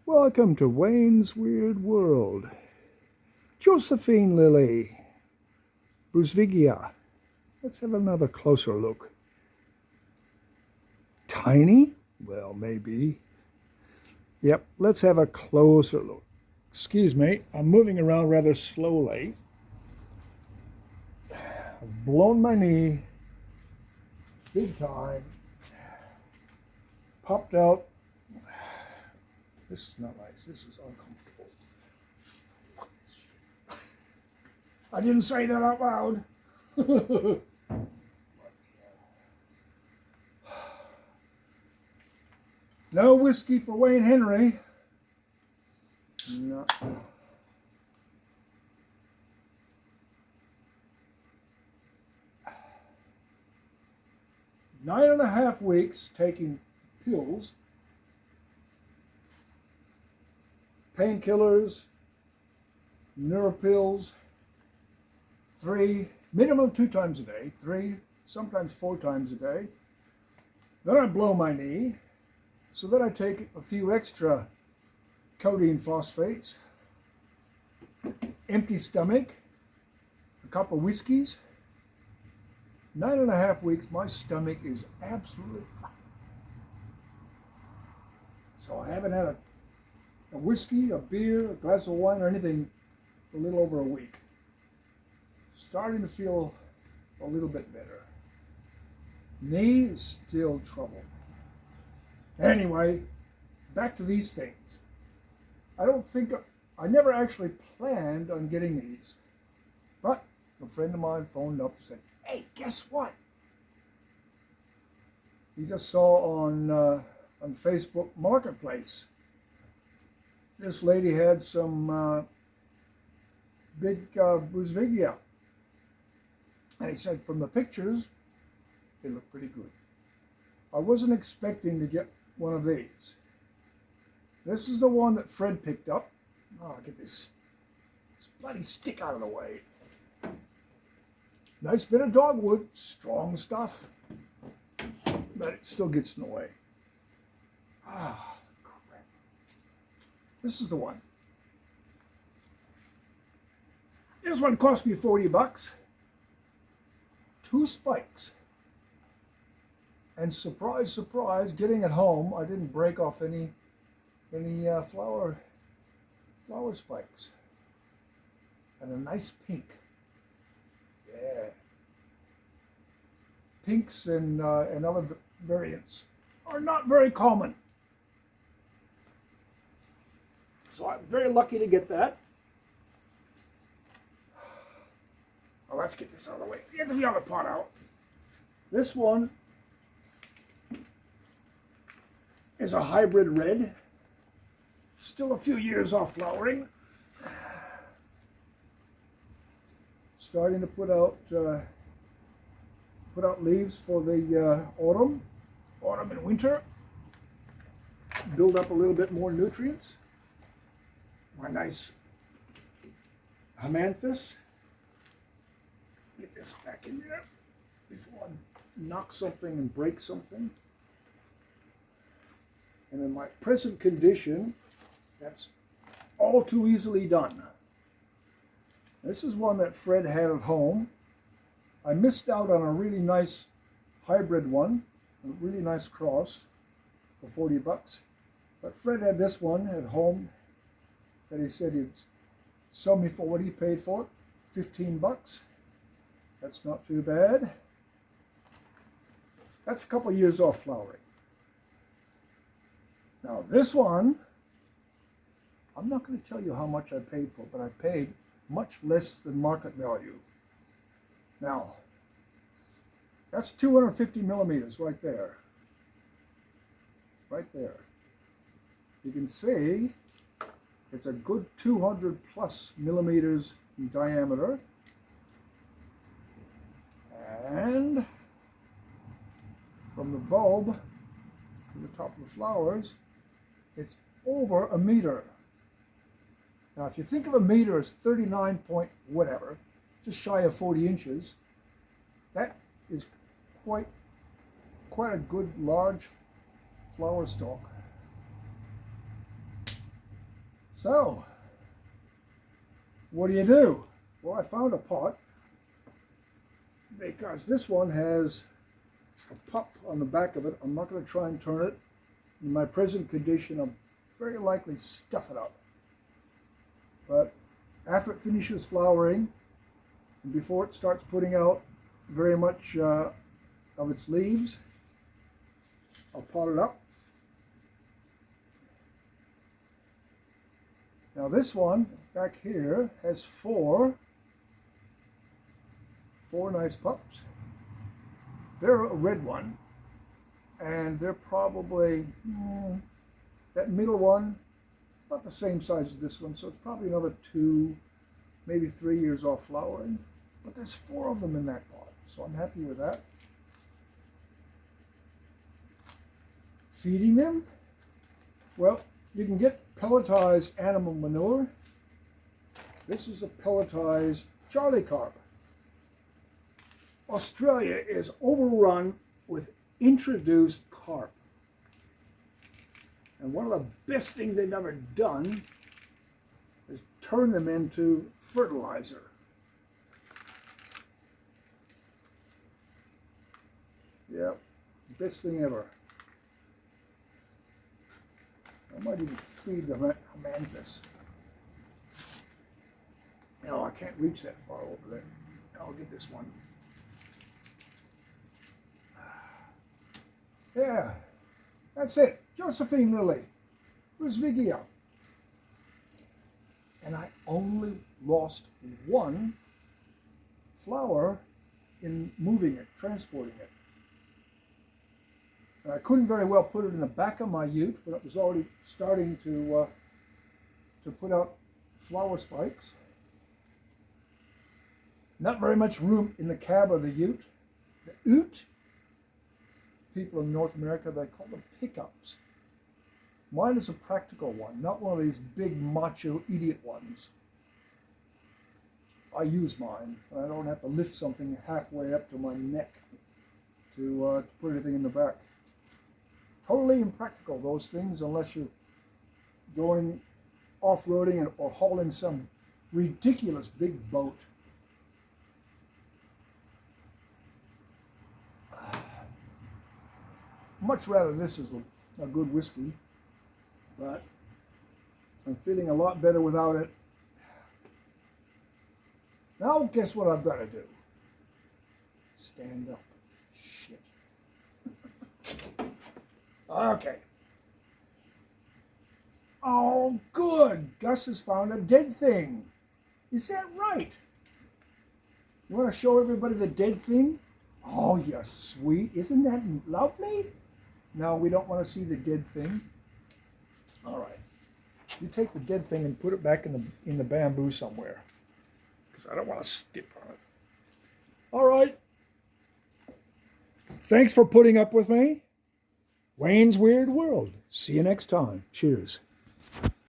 Welcome to Wayne's Weird World. Josephine lily, Brunsvigia. Let's have another closer look. Tiny? Well, maybe. Yep, let's have a closer look. Excuse me, I'm moving around rather slowly. I've blown my knee big time. Popped out. This is not nice. This is uncomfortable. Fuck this shit. I didn't say that out loud. No whiskey for Wayne Henry. No. 9.5 weeks taking pills, painkillers, nerve pills, minimum 2 times a day, 3, sometimes 4 times a day. Then I blow my knee, so then I take a few extra codeine phosphates, empty stomach, a couple of whiskeys. 9.5 weeks, my stomach is absolutely fine. So I haven't had a whiskey, a beer, a glass of wine, or anything for a little over a week. Starting to feel a little bit better. Knee is still trouble. Anyway, back to these things. I never actually planned on getting these, but a friend of mine phoned up and said, "Hey, guess what?" He just saw on Facebook Marketplace. This lady had some big Brunsvigia. And he said, from the pictures, they look pretty good. I wasn't expecting to get one of these. This is the one that Fred picked up. Oh, I'll get this bloody stick out of the way. Nice bit of dogwood, strong stuff, but it still gets in the way. Ah, crap. This is the one. This one cost me $40. 2 spikes. And surprise, surprise, getting it home, I didn't break off any flower spikes. And a nice pink. Yeah. Pinks and other variants are not very common. So I'm very lucky to get that. Well, let's get this out of the way. Get the other pot out. This one is a hybrid red. Still a few years off flowering. Starting to put out leaves for the autumn and winter. Build up a little bit more nutrients. My nice Hamanthus. Get this back in there before I knock something and break something. And in my present condition, that's all too easily done. This is one that Fred had at home. I missed out on a really nice hybrid one, a really nice cross for $40. But Fred had this one at home that he said he'd sell me for what he paid for it, $15. That's not too bad. That's a couple years off flowering. Now this one, I'm not going to tell you how much I paid for, but I paid much less than market value. Now, that's 250 millimeters right there. Right there. You can see it's a good 200 plus millimeters in diameter. And from the bulb to the top of the flowers, it's over a meter. Now, if you think of a meter as 39 point whatever, just shy of 40 inches, that is quite a good large flower stalk. So, what do? Well, I found a pot because this one has a pup on the back of it. I'm not going to try and turn it. In my present condition, I'll very likely stuff it up. But after it finishes flowering, and before it starts putting out very much of its leaves, I'll pot it up. Now this one back here has four nice pups. They're a red one, and they're probably, that middle one, it's about the same size as this one, so it's probably another 2, maybe 3 years off flowering. But there's 4 of them in that pot, so I'm happy with that. Feeding them? Well, you can get pelletized animal manure. This is a pelletized Charlie carp. Australia is overrun with introduced carp. And one of the best things they've ever done is turn them into fertilizer. Yeah, best thing ever. I might even feed the mantis. No, I can't reach that far over there. I'll get this one. Yeah, that's it. Josephine lily, Brunsvigia. And I only lost 1 flower in moving it, transporting it. And I couldn't very well put it in the back of my ute, but it was already starting to put out flower spikes. Not very much room in the cab of the ute. The ute, people in North America, they call them pickups. Mine is a practical one, not one of these big macho idiot ones. I use mine. I don't have to lift something halfway up to my neck to put anything in the back. Totally impractical, those things, unless you're going off-roading or hauling some ridiculous big boat. Much rather this is a good whiskey, but I'm feeling a lot better without it. Now guess what I've got to do? Stand up. Shit. Okay. Oh, good. Gus has found a dead thing. Is that right? You want to show everybody the dead thing? Oh, you're sweet. Isn't that lovely? No, we don't want to see the dead thing. All right. You take the dead thing and put it back in the bamboo somewhere, because I don't want to skip on it. All right. Thanks for putting up with me. Wayne's Weird World. See you next time. Cheers.